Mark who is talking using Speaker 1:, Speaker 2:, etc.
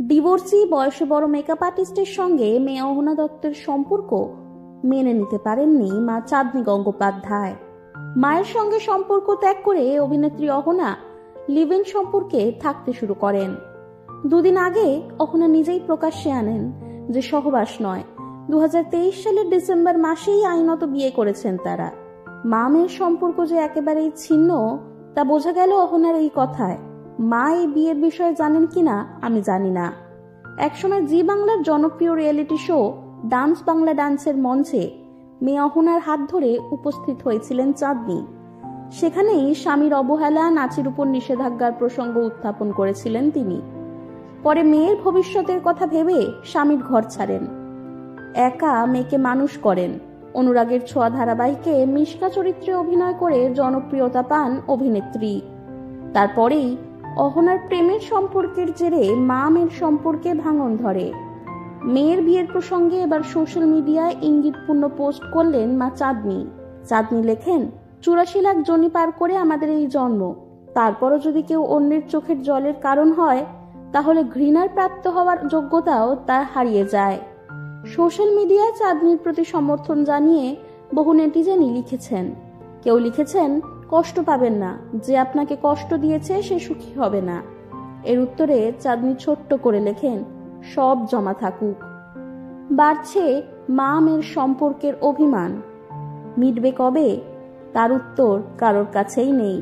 Speaker 1: Divorcee বয়সে বড় makeup আর্টিস্টের সঙ্গে মেয়ে অহনা দত্তের সম্পর্ক মেনে নিতে পারেননি মা চাঁদনী গঙ্গোপাধ্যায়। মায়ের সঙ্গে সম্পর্ক ত্যাগ করে অভিনেত্রী অহনা লিভ ইন সম্পর্কে থাকতে শুরু করেন। দুদিন আগে অহনা নিজেই প্রকাশ্যে আনেন যে সহবাস নয়, 2023 সালের ডিসেম্বর মাসেই আইনত বিয়ে করেছেন তারা। মা মেয়ের সম্পর্ক যে একেবারেই ছিন্ন তা বোঝা গেল অহনার এই কথায়। মা এই বিয়ের বিষয়ে জানেন কিনা আমি জানি না। একসময় জি বাংলার জনপ্রিয় রিয়েলিটি শো ডান্স বাংলা ডান্সের মঞ্চে মেয়ে অহনার হাত ধরে উপস্থিত হয়েছিলেন চাঁদনী। সেখানেই স্বামীর অবহেলা, নাচের উপর নিষেধাজ্ঞার প্রসঙ্গ উত্থাপন করেছিলেন তিনি। পরে মেয়ের ভবিষ্যতের কথা ভেবে স্বামীর ঘর ছাড়েন, একা মেয়েকে মানুষ করেন। অনুরাগের ছোঁয়া ধারাবাহিকে মিশকা চরিত্রে অভিনয় করে জনপ্রিয়তা পান অভিনেত্রী। তারপরেই অহনার প্রেমের সম্পর্কের জেরে মা মেয়ের সম্পর্কে ভাঙন ধরে। মেয়ের বিয়ের প্রসঙ্গে এবার সোশ্যাল মিডিয়ায় ইঙ্গিতপূর্ণ পোস্ট করলেন মা চাঁদনী। চাঁদনী লেখেন, 84 লাখ জনি পার করে আমাদের এই জন্ম, তারপরও যদি কেউ অন্যের চোখের জলের কারণ হয় তাহলে ঘৃণার প্রাপ্ত হওয়ার যোগ্যতাও তার হারিয়ে যায়। সোশ্যাল মিডিয়ায় চাঁদনীর প্রতি সমর্থন জানিয়ে বহু নেটিজেনই লিখেছেন। কেউ লিখেছেন, কষ্ট পাবেন না, যে আপনাকে কষ্ট দিয়েছে সে সুখী হবে না। এর উত্তরে চাঁদনী ছোট্ট করে লেখেন, সব জমা থাকুক। বাড়ছে মা মেয়ের সম্পর্কের অভিমান, মিটবে কবে তার উত্তর কারোর কাছেই নেই।